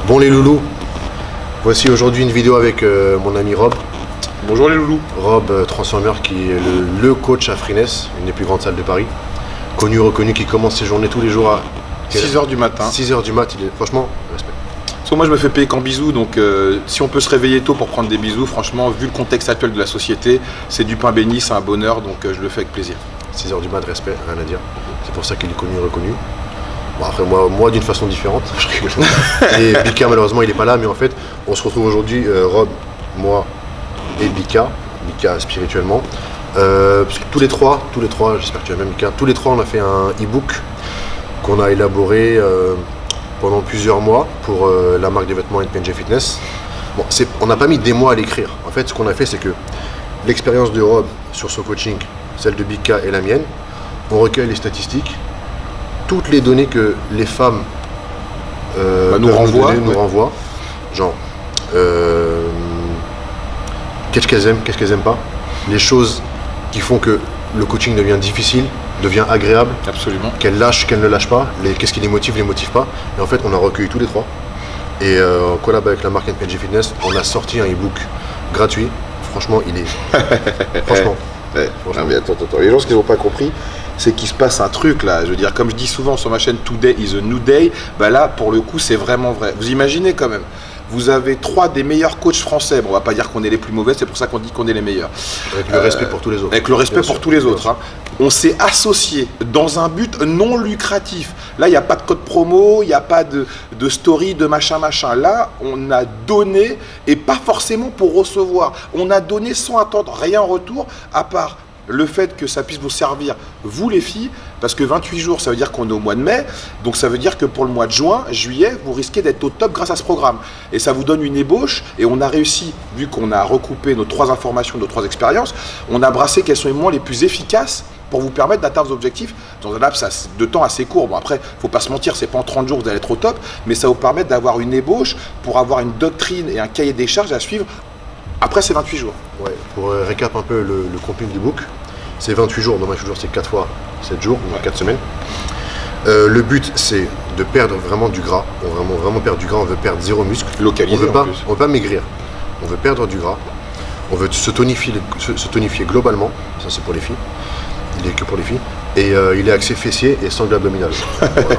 Bon les loulous, voici aujourd'hui une vidéo avec mon ami Rob. Bonjour les loulous. Rob Transformer qui est le coach à Freeness, une des plus grandes salles de Paris. Connu, reconnu, qui commence ses journées tous les jours à 6h du matin. 6h du mat, il est franchement, respect. Parce que moi je me fais payer qu'en bisous, donc si on peut se réveiller tôt pour prendre des bisous, franchement, vu le contexte actuel de la société, c'est du pain béni, c'est un bonheur, donc je le fais avec plaisir. 6h du mat, respect, rien à dire. C'est pour ça qu'il est connu, reconnu. Bon, après moi d'une façon différente. Et Bika malheureusement il est pas là, mais en fait on se retrouve aujourd'hui, Rob, moi et Bika spirituellement. Parce que tous les trois, j'espère que tu as même Bika, tous les trois on a fait un e-book qu'on a élaboré pendant plusieurs mois pour la marque de vêtements NPNG Fitness. Bon, on n'a pas mis des mois à l'écrire. En fait ce qu'on a fait c'est que l'expérience de Rob sur son coaching, celle de Bika et la mienne, on recueille les statistiques, toutes les données que les femmes nous renvoient, genre qu'est-ce qu'elles aiment, qu'est-ce qu'elles n'aiment pas, les choses qui font que le coaching devient difficile, devient agréable, absolument, qu'elles lâchent, qu'elles ne lâchent pas, qu'est-ce qui les motive pas. Et en fait, on a recueilli tous les trois. Et en collab avec la marque NPNG Fitness, on a sorti un e-book gratuit. Franchement, il est... franchement. Ouais. Non mais attends, les gens ce qu'ils n'ont pas compris, c'est qu'il se passe un truc là, je veux dire, comme je dis souvent sur ma chaîne Today is a new day, bah là pour le coup c'est vraiment vrai. Vous imaginez quand même, vous avez trois des meilleurs coachs français, bon on va pas dire qu'on est les plus mauvais, c'est pour ça qu'on dit qu'on est les meilleurs. Avec le respect pour tous les autres. Avec le respect pour tous les autres. Hein. On s'est associés dans un but non lucratif. Là il n'y a pas de code promo, il n'y a pas de story, de machin. Là on a donné et pas forcément pour recevoir. On a donné sans attendre rien en retour à part le fait que ça puisse vous servir, vous les filles, parce que 28 jours, ça veut dire qu'on est au mois de mai, donc ça veut dire que pour le mois de juin, juillet, vous risquez d'être au top grâce à ce programme. Et ça vous donne une ébauche, et on a réussi, vu qu'on a recoupé nos trois informations, nos trois expériences, on a brassé quels sont les moments les plus efficaces pour vous permettre d'atteindre vos objectifs dans un laps de temps assez court. Bon après, faut pas se mentir, c'est pas en 30 jours que vous allez être au top, mais ça vous permet d'avoir une ébauche pour avoir une doctrine et un cahier des charges à suivre après ces 28 jours. Ouais, pour récap un peu le contenu du book, c'est 28 jours, donc 28 jours c'est 4 fois 7 jours, donc 4 semaines. Le but c'est de perdre vraiment du gras, on veut vraiment perdre du gras, on veut perdre zéro muscle. Localisé on veut pas maigrir, on veut perdre du gras, on veut se tonifier globalement, ça c'est pour les filles, il est que pour les filles, et il est axé fessier et sangle abdominal. Voilà.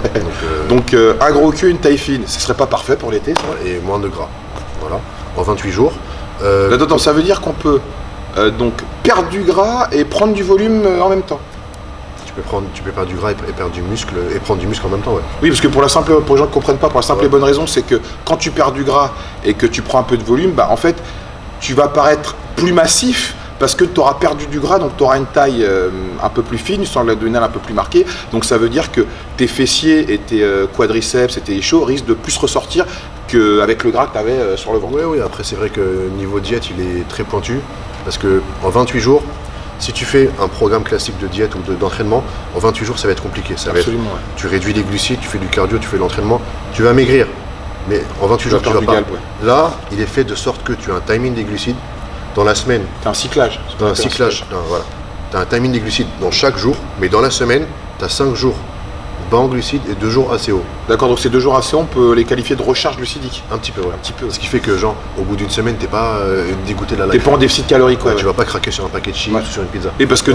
Donc un gros cul, une taille fine, ce serait pas parfait pour l'été ça? Et moins de gras, voilà, en 28 jours. Attends, ça veut dire qu'on peut donc perdre du gras et prendre du volume en même temps. Tu peux perdre du gras et perdre du muscle et prendre du muscle en même temps, ouais. Oui, parce que pour les gens qui ne comprennent pas, pour la simple et bonne raison, c'est que quand tu perds du gras et que tu prends un peu de volume, bah en fait, tu vas paraître plus massif parce que tu auras perdu du gras, donc tu auras une taille un peu plus fine, une sangle abdominale un peu plus marquée. Donc ça veut dire que tes fessiers et tes quadriceps et tes ischios risquent de plus ressortir qu'avec le gras que tu avais sur le ventre. Oui, après c'est vrai que niveau diète, il est très pointu. Parce que en 28 jours, si tu fais un programme classique de diète ou d'entraînement, en 28 jours ça va être compliqué. Absolument, ouais. Tu réduis les glucides, tu fais du cardio, tu fais de l'entraînement, tu vas maigrir. Mais en 28 jours tu vas pas. Ouais. Là, il est fait de sorte que tu as un timing des glucides dans la semaine. Tu as un cyclage. Voilà. Tu as un timing des glucides dans chaque jour, mais dans la semaine, tu as 5 jours bas en glucides et 2 jours assez hauts. D'accord, donc ces 2 jours assez hauts, on peut les qualifier de recharge glucidique. Un petit peu, ouais. Ce qui fait que, genre, au bout d'une semaine, t'es pas dégoûté de la life. T'es pas en déficit calorique, quoi. Ouais. Tu vas pas craquer sur un paquet de chips ou sur une pizza. Et parce que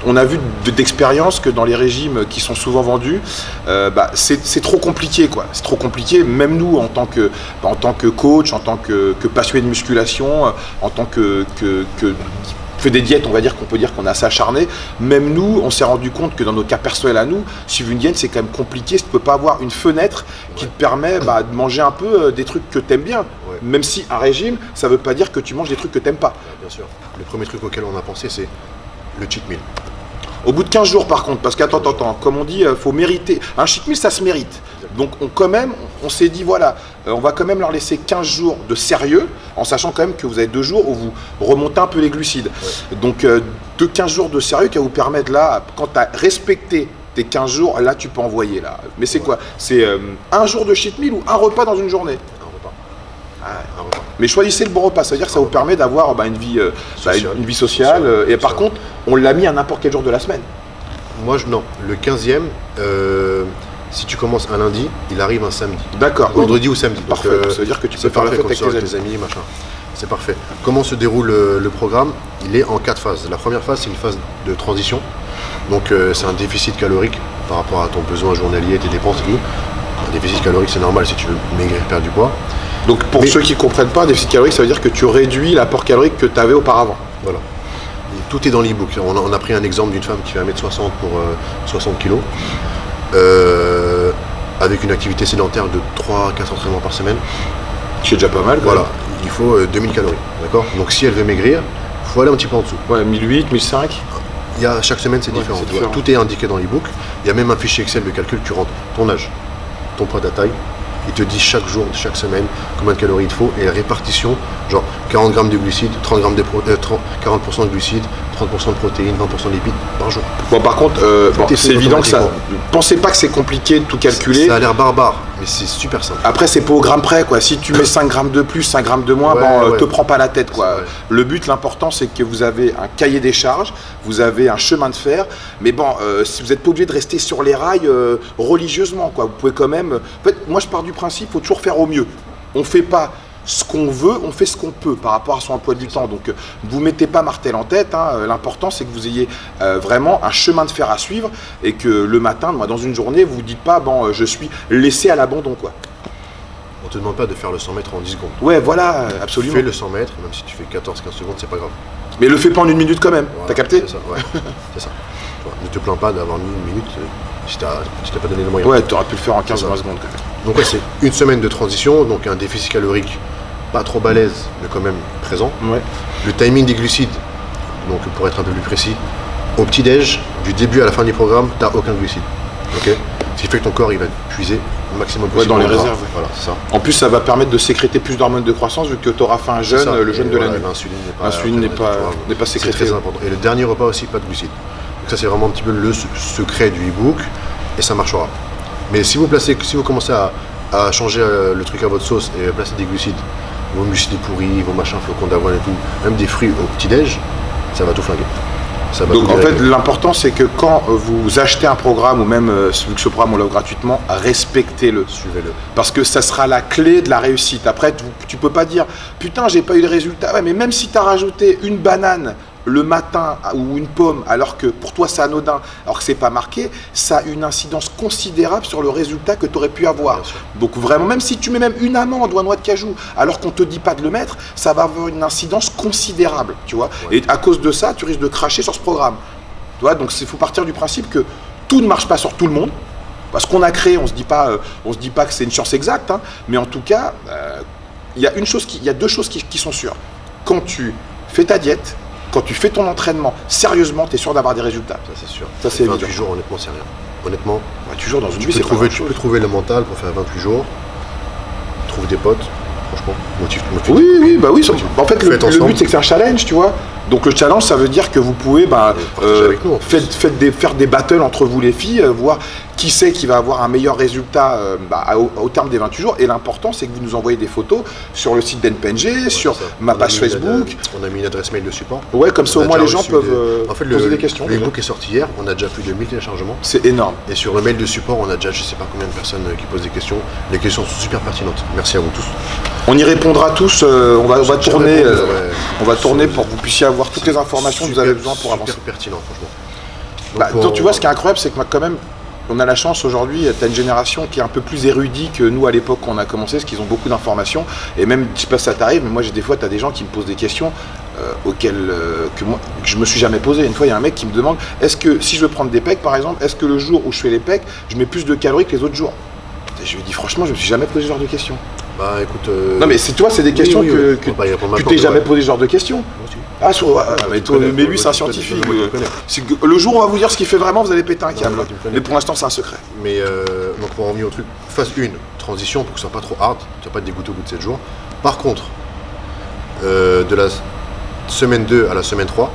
on a vu d'expérience que dans les régimes qui sont souvent vendus, c'est trop compliqué, quoi. C'est trop compliqué, même nous, en tant que coach, en tant que passionné de musculation, en tant que fait des diètes, on va dire qu'on peut dire qu'on est assez acharné. Même nous, on s'est rendu compte que dans nos cas personnels à nous, suivre une diète, c'est quand même compliqué. Tu ne peux pas avoir une fenêtre qui te permet de manger un peu des trucs que tu aimes bien. Ouais. Même si un régime, ça ne veut pas dire que tu manges des trucs que tu n'aimes pas. Bien sûr. Le premier truc auquel on a pensé, c'est le cheat meal. Au bout de 15 jours par contre, parce qu'attends, comme on dit, il faut mériter. Un cheat meal, ça se mérite. Donc on s'est dit, voilà, on va quand même leur laisser 15 jours de sérieux, en sachant quand même que vous avez 2 jours où vous remontez un peu les glucides. Ouais. Donc 15 jours de sérieux qui va vous permettre là, quand tu as respecté tes 15 jours, là tu peux envoyer là. Mais c'est quoi? C'est un jour de cheat meal ou un repas dans une journée? Un repas. Mais choisissez le bon repas, ça veut dire que ça vous permet d'avoir une vie sociale. Et par contre, on l'a mis à n'importe quel jour de la semaine. Moi, non. Le 15e, Si tu commences un lundi, il arrive un samedi. D'accord. Vendredi ou samedi. Donc, Parfait. Ça veut dire que tu peux c'est faire la parfait fête comme avec ça, tes amis. machin. C'est parfait. Comment se déroule le programme? Il est en 4 phases. La première phase, c'est une phase de transition. Donc c'est un déficit calorique par rapport à ton besoin journalier, tes dépenses et tout. Un déficit calorique, c'est normal si tu veux maigrir, perdre du poids. Donc pour ceux qui ne comprennent pas, déficit calorique, ça veut dire que tu réduis l'apport calorique que tu avais auparavant. Voilà. Et tout est dans l'e-book. On a pris un exemple d'une femme qui fait 1m60 pour 60 kg. Avec une activité sédentaire de 3 à 4 entraînements par semaine. C'est déjà pas mal. Voilà, il faut 2000 calories. D'accord. Donc si elle veut maigrir, il faut aller un petit peu en dessous. Ouais, 1008, 1005. Chaque semaine c'est différent. c'est différent. Tout est indiqué dans l'e-book. Il y a même un fichier Excel de calcul, tu rentres ton âge, ton poids, ta taille. Il te dit chaque jour, chaque semaine, combien de calories il te faut et la répartition, genre 40 grammes de glucides, 40% de glucides, 30% de protéines, 20% de lipides par jour. Bon, par contre, c'est évident que ça. Pensez pas que c'est compliqué de tout calculer. Ça a l'air barbare, mais c'est super simple. Après, c'est pas au gramme près, quoi. Si tu mets 5 grammes de plus, 5 grammes de moins, te prends pas la tête, quoi. Le but, l'important, c'est que vous avez un cahier des charges, vous avez un chemin de fer, mais bon, si vous n'êtes pas obligé de rester sur les rails religieusement, quoi. Vous pouvez quand même. En fait, moi, je pars du principe, il faut toujours faire au mieux. On fait pas ce qu'on veut, on fait ce qu'on peut par rapport à son emploi du temps. Donc, vous mettez pas Martel en tête. L'important, c'est que vous ayez vraiment un chemin de fer à suivre et que le matin, dans une journée, vous ne dites pas, je suis laissé à l'abandon, quoi. On te demande pas de faire le 100 mètres en 10 secondes. Ouais, voilà, absolument. Fais le 100 mètres, même si tu fais 14-15 secondes, c'est pas grave. Mais le fais pas en 1 minute quand même. Voilà, t'as capté? C'est ça, ouais. C'est ça. Tu vois, ne te plains pas d'avoir mis 1 minute si t'as pas donné les moyens. Ouais, tu aurais pu le faire en 15-20 secondes quand même. Donc ouais, c'est une semaine de transition, donc un déficit calorique pas trop balèze, mais quand même présent. Ouais. Le timing des glucides, donc pour être un peu plus précis, au petit-déj, du début à la fin du programme, t'as aucun glucide. Ok. Ce qui fait que ton corps il va puiser le maximum possible dans les en gras. réserves. Voilà, c'est ça. En plus, ça va permettre de sécréter plus d'hormones de croissance vu que tu auras fait un jeûne, le jeûne de la nuit. L'insuline n'est pas sécrétée. C'est très important. Et le dernier repas aussi, pas de glucides. Donc ça, c'est vraiment un petit peu le secret du e-book et ça marchera. Mais si vous commencez à changer le truc à votre sauce et placer des glucides, vos muesli pourris, vos machins flocons d'avoine et tout, même des fruits au petit-déj, ça va tout flinguer. Donc en fait, l'important c'est que quand vous achetez un programme ou même vu que ce programme on l'offre gratuitement, respectez-le. Suivez-le. Parce que ça sera la clé de la réussite. Après, tu peux pas dire putain, j'ai pas eu de résultat. Ouais, mais même si tu as rajouté une banane le matin ou une pomme, alors que pour toi c'est anodin, alors que c'est pas marqué, ça a une incidence considérable sur le résultat que tu aurais pu avoir. Donc vraiment, même si tu mets même une amande ou un noix de cajou, alors qu'on te dit pas de le mettre, ça va avoir une incidence considérable, tu vois. Ouais. Et à cause de ça, tu risques de cracher sur ce programme. Tu vois, donc il faut partir du principe que tout ne marche pas sur tout le monde. Parce qu'on a créé, on se dit pas que c'est une science exacte, hein, mais en tout cas, il y a deux choses qui sont sûres. Quand tu fais ta diète, quand tu fais ton entraînement sérieusement, tu es sûr d'avoir des résultats. Ça, c'est sûr. Ça, c'est 28 jours, honnêtement, c'est rien. Honnêtement, 28 jours dans une vie, tu peux trouver le mental pour faire 28 jours. Trouve des potes, franchement. Motive. Oui. En fait, le but, c'est que c'est un challenge, tu vois. Donc, le challenge, ça veut dire que vous pouvez faire des battles entre vous, les filles, voir qui c'est qui va avoir un meilleur résultat au terme des 28 jours. Et l'important, c'est que vous nous envoyez des photos sur le site d'NPNG, sur ma page Facebook. On a mis une adresse mail de support. Ouais, comme ça, au moins, les gens peuvent poser des questions. Le e-book est sorti hier, on a déjà plus de 1000 téléchargements. C'est énorme. Et sur le mail de support, on a déjà je sais pas combien de personnes qui posent des questions. Les questions sont super pertinentes. Merci à vous tous. On y répondra tous. On va tourner. On va tourner pour que vous puissiez avoir toutes les informations que vous avez besoin pour avancer. Super pertinent, franchement. Donc, tu vois, ce qui est incroyable, c'est que quand même, on a la chance aujourd'hui, tu as une génération qui est un peu plus érudite que nous à l'époque quand on a commencé, parce qu'ils ont beaucoup d'informations. Et même, je sais pas si ça t'arrive, mais moi, des fois, tu as des gens qui me posent des questions auxquelles que je me suis jamais posé. Une fois, il y a un mec qui me demande, est-ce que si je veux prendre des pecs, par exemple, est-ce que le jour où je fais les pecs, je mets plus de calories que les autres jours? Je lui dis, franchement, je me suis jamais posé ce genre de questions. Bah écoute. Non, mais c'est toi, c'est des questions que tu t'es jamais posé ce genre de questions. Ah, mais lui, c'est un scientifique. Le jour où on va vous dire ce qu'il fait vraiment, vous allez péter un câble. Mais pour l'instant, c'est un secret. Mais donc, pour en revenir au truc, phase 1, transition pour que ce soit pas trop hard, tu vas pas te dégoûter au bout de 7 jours. Par contre, de la semaine 2 à la semaine 3,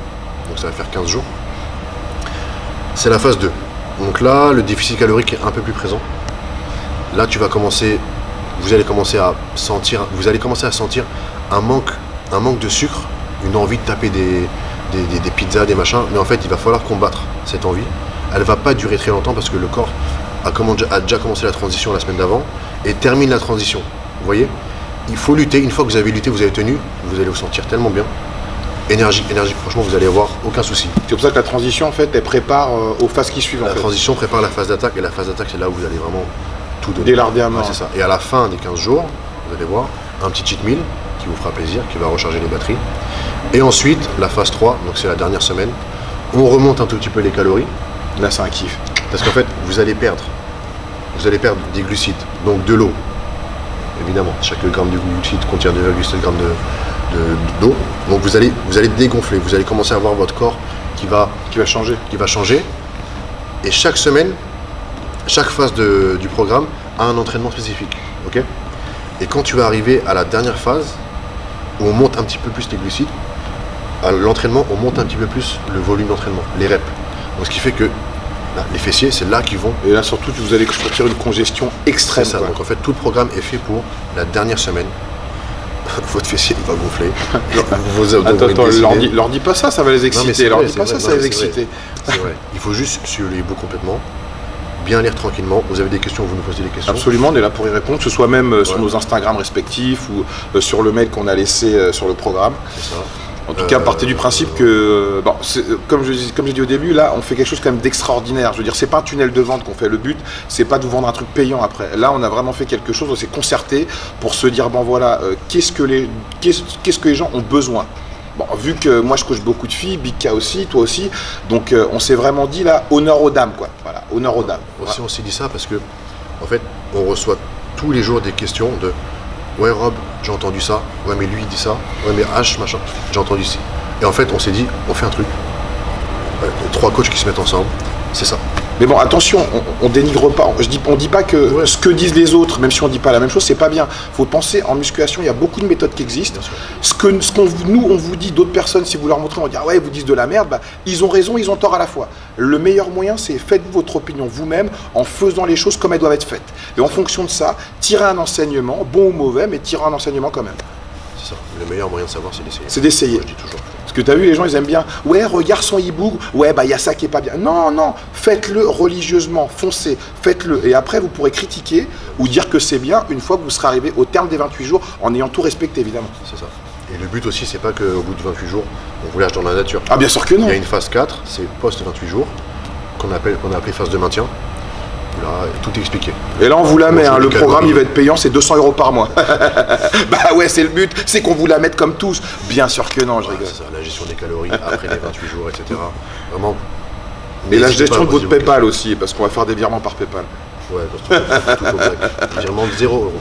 donc ça va faire 15 jours, c'est la phase 2. Donc là, le déficit calorique est un peu plus présent. Là, vous allez commencer à sentir un manque de sucre, une envie de taper des pizzas, des machins, mais en fait il va falloir combattre cette envie. Elle va pas durer très longtemps parce que le corps a déjà commencé la transition la semaine d'avant et termine la transition. Vous voyez? Il faut lutter. Une fois que vous avez lutté, vous avez tenu, vous allez vous sentir tellement bien. Énergie, franchement, vous allez avoir aucun souci. C'est pour ça que la transition, en fait, elle prépare aux phases qui suivent. La transition prépare la phase d'attaque, et la phase d'attaque, c'est là où vous allez vraiment tout donner. Délarder à mort. Ouais, c'est ça. Et à la fin des 15 jours, vous allez voir un petit cheat meal qui vous fera plaisir, qui va recharger les batteries. Et ensuite, la phase 3, donc c'est la dernière semaine, on remonte un tout petit peu les calories. Là, c'est un kiff. Parce qu'en fait, vous allez perdre des glucides, donc de l'eau. Évidemment, chaque gramme de glucides contient 2,7 grammes d'eau. Donc vous allez dégonfler, vous allez commencer à avoir votre corps qui va changer. Et chaque semaine, chaque phase du programme a un entraînement spécifique. Ok? Et quand tu vas arriver à la dernière phase, où on monte un petit peu plus les glucides, à l'entraînement, on monte un petit peu plus le volume d'entraînement, les reps. Donc ce qui fait que là, les fessiers, c'est là qu'ils vont. Et là, surtout, vous allez sortir une congestion extrême. C'est ça. Donc en fait, tout le programme est fait pour la dernière semaine. Votre fessier, il va gonfler. Attends, leur dis pas ça, ça va les exciter. Leur dis pas ça, ça va les exciter. C'est vrai. Il faut juste suivre les bouts complètement, bien lire tranquillement. Vous avez des questions, vous nous posez des questions. Absolument, on est là pour y répondre, que ce soit même sur nos Instagram respectifs ou sur le mail qu'on a laissé sur le programme. C'est ça. En tout cas, partez du principe que, bon, comme j'ai dit au début, là, on fait quelque chose quand même d'extraordinaire. Je veux dire, c'est pas un tunnel de vente qu'on fait. Le but, c'est pas de vous vendre un truc payant après. Là, on a vraiment fait quelque chose, on s'est concerté pour se dire, bon voilà, qu'est-ce que les gens ont besoin. Bon, vu que moi je coach beaucoup de filles, Bika aussi, toi aussi, donc on s'est vraiment dit là, honneur aux dames, quoi. Voilà, honneur aux dames. Aussi, on s'est dit ça parce que, en fait, on reçoit tous les jours des questions de ouais Rob, j'ai entendu ça, ouais mais lui il dit ça, ouais mais H machin, j'ai entendu ça. Et en fait on s'est dit, on fait un truc. Ouais, 3 coachs qui se mettent ensemble, c'est ça. Mais bon, attention, on dénigre pas, on dit pas que ce que disent les autres, même si on dit pas la même chose, c'est pas bien. Faut penser, en musculation, il y a beaucoup de méthodes qui existent. Nous, on vous dit, d'autres personnes, si vous leur montrez, on va dire, ouais, ils vous disent de la merde, bah, ils ont raison, ils ont tort à la fois. Le meilleur moyen, c'est faites votre opinion vous-même en faisant les choses comme elles doivent être faites. Et en fonction de ça, tirez un enseignement, bon ou mauvais, mais tirez un enseignement quand même. C'est ça. Le meilleur moyen de savoir, c'est d'essayer. C'est d'essayer. Je dis toujours. Parce que tu as vu, les gens, ils aiment bien. Ouais, regarde son e-book. Ouais, bah, il y a ça qui est pas bien. Non, non. Faites-le religieusement. Foncez. Faites-le. Et après, vous pourrez critiquer ou dire que c'est bien une fois que vous serez arrivé au terme des 28 jours en ayant tout respecté, évidemment. C'est ça. Et le but aussi, c'est pas qu'au bout de 28 jours, on vous lâche dans la nature. Ah, bien sûr que non. Il y a une phase 4, c'est post-28 jours, qu'on a appelé phase de maintien. Là, tout est expliqué. Et là, on vous la met, hein, le programme, il va être payant, c'est 200 € par mois. Bah ouais, c'est le but, c'est qu'on vous la mette comme tous. Bien sûr que non, je rigole. C'est ça, la gestion des calories après les 28 jours, etc. Vraiment. Et la gestion de votre PayPal aussi, parce qu'on va faire des virements par PayPal. Ouais, tout au blague. Virement de 0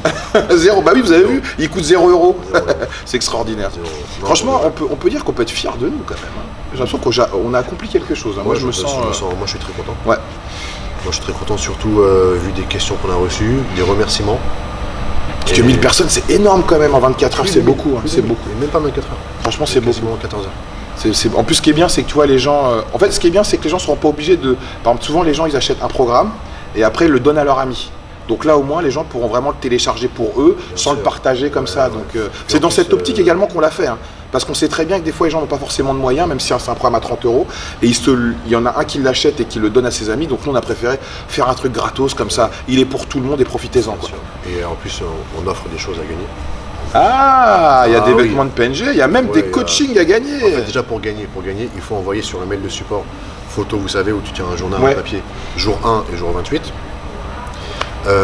€. 0, bah oui, vous avez vu, il coûte 0 €. C'est extraordinaire. Franchement, on peut dire qu'on peut être fier de nous quand même. Hein. J'ai l'impression qu'on a accompli quelque chose. Hein. Ouais, moi, je me sens. Moi, je suis très content. Ouais. Moi, je suis très content, surtout vu des questions qu'on a reçues, des remerciements. Parce que 1000 personnes, c'est énorme quand même en 24 heures, c'est beaucoup. Hein, c'est beaucoup. Et même pas 24 heures. Franchement, c'est beaucoup. 14 heures. En plus, ce qui est bien, c'est que tu vois, les gens. En fait, ce qui est bien, c'est que les gens ne seront pas obligés de. Par exemple, souvent, les gens, ils achètent un programme et après, ils le donnent à leur ami. Donc là, au moins, les gens pourront vraiment le télécharger pour eux, sans le partager comme ça. Donc, c'est dans cette optique également qu'on l'a fait. Hein. Parce qu'on sait très bien que des fois, les gens n'ont pas forcément de moyens, même si c'est un programme à 30 €. Et il y en a un qui l'achète et qui le donne à ses amis. Donc nous, on a préféré faire un truc gratos comme ça. Il est pour tout le monde et profitez-en. Quoi. Et en plus, on offre des choses à gagner. Ah, il y a des vêtements de PNG, il y a même des coachings à gagner. En fait, déjà pour gagner, il faut envoyer sur le mail de support photo, vous savez, où tu tiens un journal en papier, jour 1 et jour 28.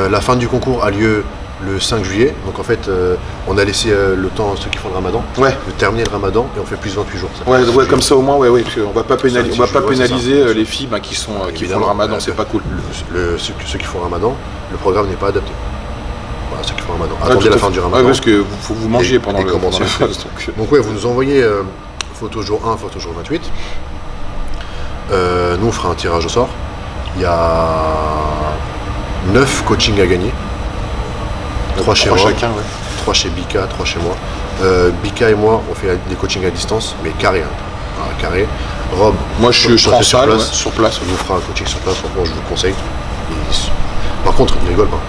La fin du concours a lieu le 5 juillet, donc en fait on a laissé le temps à ceux qui font le ramadan de terminer le ramadan et on fait plus 28 jours. Ouais, comme ça au moins, parce qu'on va pas pénaliser les filles qui font le ramadan, c'est pas cool. Ceux qui font le ramadan, le programme n'est pas adapté. Voilà, ceux qui font le ramadan. Attendez la fin du ramadan. Parce que faut que vous mangez pendant la phase. Donc ouais, vous nous envoyez photo jour 1, photo jour 28. Nous on fera un tirage au sort. Il y a 9 coachings à gagner. 3 chez Rob, chacun, 3 chez Bika, 3 chez moi. Bika et moi, on fait des coachings à distance, mais carré. Hein. Carré. Rob, moi je suis en salle, sur place. On vous fera un coaching sur place, franchement, je vous le conseille. Par contre, il rigole pas.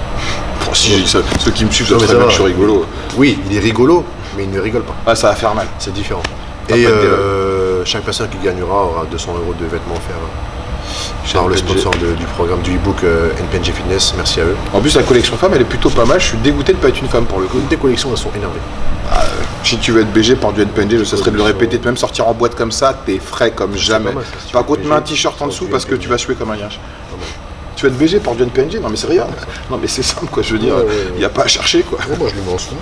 Si, ceux qui me suivent savent très bien que je suis rigolo. Oui, il est rigolo, mais il ne rigole pas. Ah, ça va faire mal. C'est différent. Et chaque personne qui gagnera aura 200 € de vêtements offerts par le sponsor du programme du e-book NPNG Fitness, merci à eux. En plus la collection femme elle est plutôt pas mal, je suis dégoûté de pas être une femme pour le coup. Toutes les collections elles sont énervées. Si tu veux être BG par du NPNG, je cesserai de le répéter, de même sortir en boîte comme ça, t'es frais comme jamais. Par contre mets un t-shirt en dessous parce que tu vas suer comme un yinche. Tu vas être BG par du NPNG? Non mais c'est rien. Non mais c'est simple quoi, je veux dire, il n'y a pas à chercher quoi. Moi je le mets en dessous.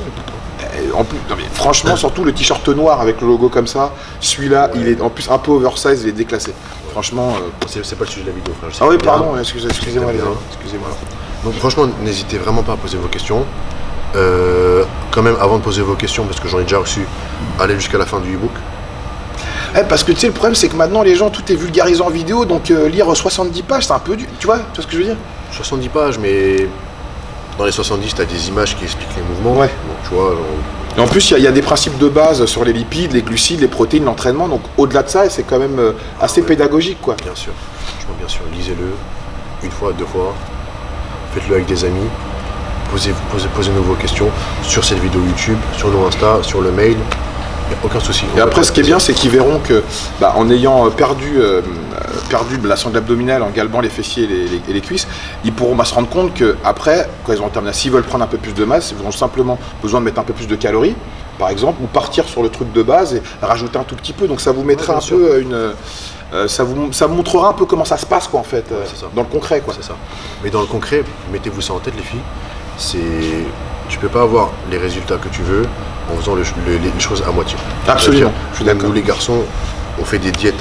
En plus, non, mais franchement, surtout le t-shirt noir avec le logo comme ça, celui-là, il est en plus un peu oversize, il est déclassé. Franchement, c'est pas le sujet de la vidéo, frère. Ah oui, pardon, excusez-moi les gars. Excusez-moi. Donc franchement, n'hésitez vraiment pas à poser vos questions. Quand même, avant de poser vos questions, parce que j'en ai déjà reçu, allez jusqu'à la fin du e-book. Parce que tu sais, le problème, c'est que maintenant, les gens, tout est vulgarisé en vidéo, donc lire 70 pages, c'est un peu dur. Tu vois ce que je veux dire? 70 pages, mais dans les 70, tu as des images qui expliquent les mouvements. Ouais. Donc, tu vois, et en plus, il y a des principes de base sur les lipides, les glucides, les protéines, l'entraînement. Donc, au-delà de ça, c'est quand même assez pédagogique, quoi. Bien sûr. Franchement, bien sûr. Lisez-le une fois, deux fois. Faites-le avec des amis. Posez-nous vos questions sur cette vidéo YouTube, sur nos Insta, sur le mail. Il n'y a aucun souci. Et après, ce qui est bien, c'est qu'ils verront que, en ayant perdu la sangle abdominale, en galbant les fessiers et les cuisses, ils pourront se rendre compte qu'après, quand ils ont terminé, s'ils veulent prendre un peu plus de masse, ils auront simplement besoin de mettre un peu plus de calories, par exemple, ou partir sur le truc de base et rajouter un tout petit peu. Donc ça vous mettra un peu ça vous montrera un peu comment ça se passe, quoi, en fait, dans le concret, quoi. C'est ça. Mais dans le concret, mettez-vous ça en tête, les filles. Tu peux pas avoir les résultats que tu veux en faisant les choses à moitié. Absolument, je suis d'accord. Nous les garçons, on fait des diètes,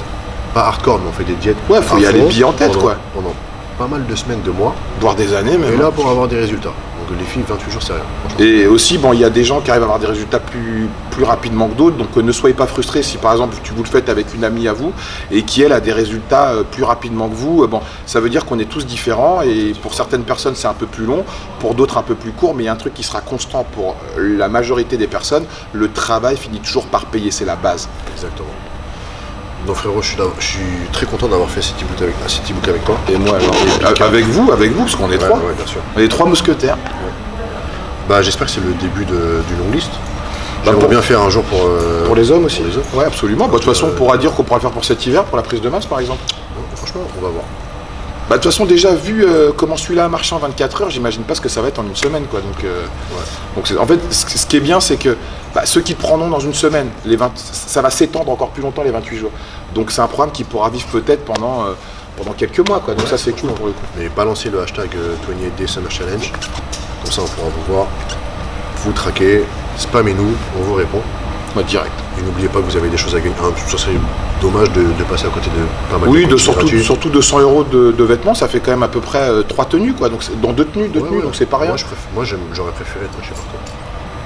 pas hardcore, mais on fait des diètes. Ouais, faut y aller billes en tête, quoi. Pendant pas mal de semaines, de mois. Voire des années même. Et là pour avoir des résultats. Donc les filles, 28 jours, c'est rien. Et aussi, il y a des gens qui arrivent à avoir des résultats plus rapidement que d'autres, donc ne soyez pas frustrés si par exemple vous le faites avec une amie à vous et qui elle a des résultats plus rapidement que vous. Ça veut dire qu'on est tous différents et pour certaines personnes c'est un peu plus long, pour d'autres un peu plus court, mais il y a un truc qui sera constant pour la majorité des personnes, le travail finit toujours par payer, c'est la base. Exactement. Donc frérot, je suis très content d'avoir fait cet e-book avec toi. Et moi alors, avec vous, parce qu'on est trois. Ouais, bien sûr. On est trois mousquetaires. Ouais. J'espère que c'est le début d'une longue liste. J'aimerais bien faire un jour pour les hommes aussi. Pour les hommes. Ouais, absolument. De toute façon, on pourra dire qu'on pourra le faire pour cet hiver, pour la prise de masse par exemple. Franchement, on va voir. De toute façon, déjà vu comment celui-là a marché en 24 heures, j'imagine pas ce que ça va être en une semaine, quoi. Donc en fait, ce qui est bien, c'est que ceux qui te prendront dans une semaine, ça va s'étendre encore plus longtemps les 28 jours. Donc c'est un programme qui pourra vivre peut-être pendant quelques mois, quoi. Donc ça c'est cool pour le coup. Mais balancez le hashtag 28 Day Summer Challenge, comme ça on pourra vous voir, vous traquer, spammez-nous, on vous répond. Direct. Et n'oubliez pas que vous avez des choses à gagner. Ça serait dommage de passer à côté de pas mal de Oui, surtout 200 € de vêtements, ça fait quand même à peu près 3 tenues, quoi. Donc dans 2 tenues, donc c'est pas rien. Moi j'aurais préféré être chez Marco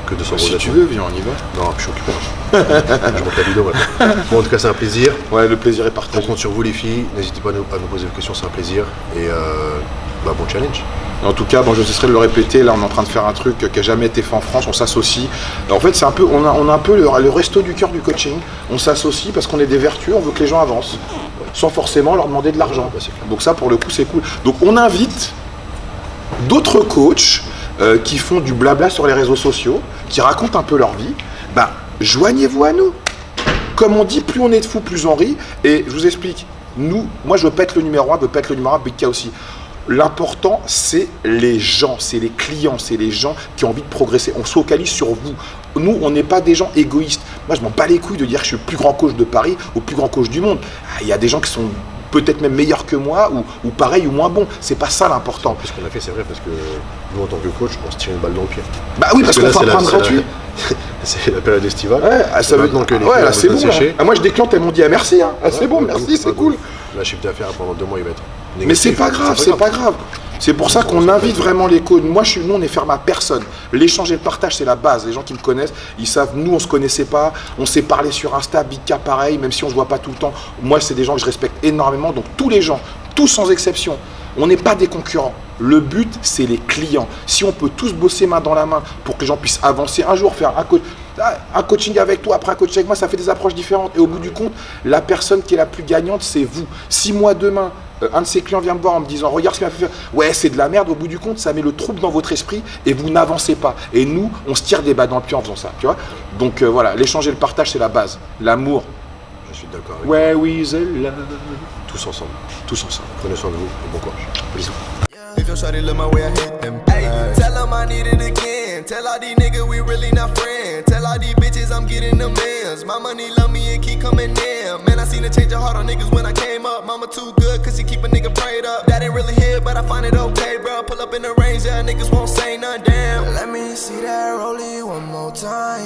que 200 €. Si tu veux, viens, on y va. Non, je suis occupé. Je monte la vidéo. Bon, en tout cas, c'est un plaisir. Ouais, le plaisir est partagé. On compte sur vous, les filles. N'hésitez pas à nous poser vos questions, c'est un plaisir. Et bon challenge. En tout cas, je cesserai de le répéter. Là, on est en train de faire un truc qui n'a jamais été fait en France. On s'associe. En fait, c'est un peu, on a un peu le resto du cœur du coaching. On s'associe parce qu'on est des vertueux. On veut que les gens avancent, sans forcément leur demander de l'argent. Donc ça, pour le coup, c'est cool. Donc on invite d'autres coachs qui font du blabla sur les réseaux sociaux, qui racontent un peu leur vie. Joignez-vous à nous. Comme on dit, plus on est de fous, plus on rit. Et je vous explique. Moi, je veux pas être le numéro 1, je veux pas être le numéro 1, Big K aussi. L'important, c'est les gens, c'est les clients, c'est les gens qui ont envie de progresser. On se focalise sur vous. Nous, on n'est pas des gens égoïstes. Moi, je m'en bats les couilles de dire que je suis le plus grand coach de Paris ou le plus grand coach du monde. Il y a des gens qui sont peut-être même meilleurs que moi ou pareil ou moins bons. C'est pas ça l'important. Ce qu'on a fait, c'est vrai, parce que nous, en tant que coach, on se tire une balle dans le pied. Oui, parce qu'on fait un programme gratuit. C'est la période estivale. Ouais, ça veut dire que les c'est bon. Moi, j'ai des clientes, elles m'ont dit merci. C'est bon, merci, c'est cool. La chiffre d'affaires pendant 2 mois, il va être négatif. Mais c'est pas grave, c'est pas grave. C'est pour ça qu'on invite vraiment les coachs. Nous, on est fermé à personne. L'échange et le partage, c'est la base. Les gens qui me connaissent, ils savent, nous, on se connaissait pas. On s'est parlé sur Insta, Big K, pareil, même si on se voit pas tout le temps. Moi, c'est des gens que je respecte énormément. Donc, tous les gens, tous sans exception, on n'est pas des concurrents. Le but, c'est les clients. Si on peut tous bosser main dans la main pour que les gens puissent avancer, un jour faire un coaching avec toi, après un coaching avec moi, ça fait des approches différentes. Et au bout du compte, la personne qui est la plus gagnante, c'est vous. Si moi, demain, un de ses clients vient me voir en me disant « Regarde ce qu'il m'a fait faire. » Ouais, c'est de la merde. Au bout du compte, ça met le trouble dans votre esprit et vous n'avancez pas. Et nous, on se tire des balles dans le pied en faisant ça. Tu vois. Donc voilà, l'échange et le partage, c'est la base. L'amour. Je suis d'accord avec Where is the love? tous ensemble. Tous ensemble. Prenez soin de vous et bon courage. Bisous. If your shawty look my way, I hit them. Ay, tell them I need it again. Tell all these niggas we really not friends. Tell all these bitches I'm getting them ends. My money love me and keep coming in. Man, I seen a change of heart on niggas when I came up. Mama too good cause she keep a nigga prayed up. That ain't really here, but I find it okay, bro. Pull up in the range, yeah, niggas won't say nothing, damn. Let me see that rollie one more time.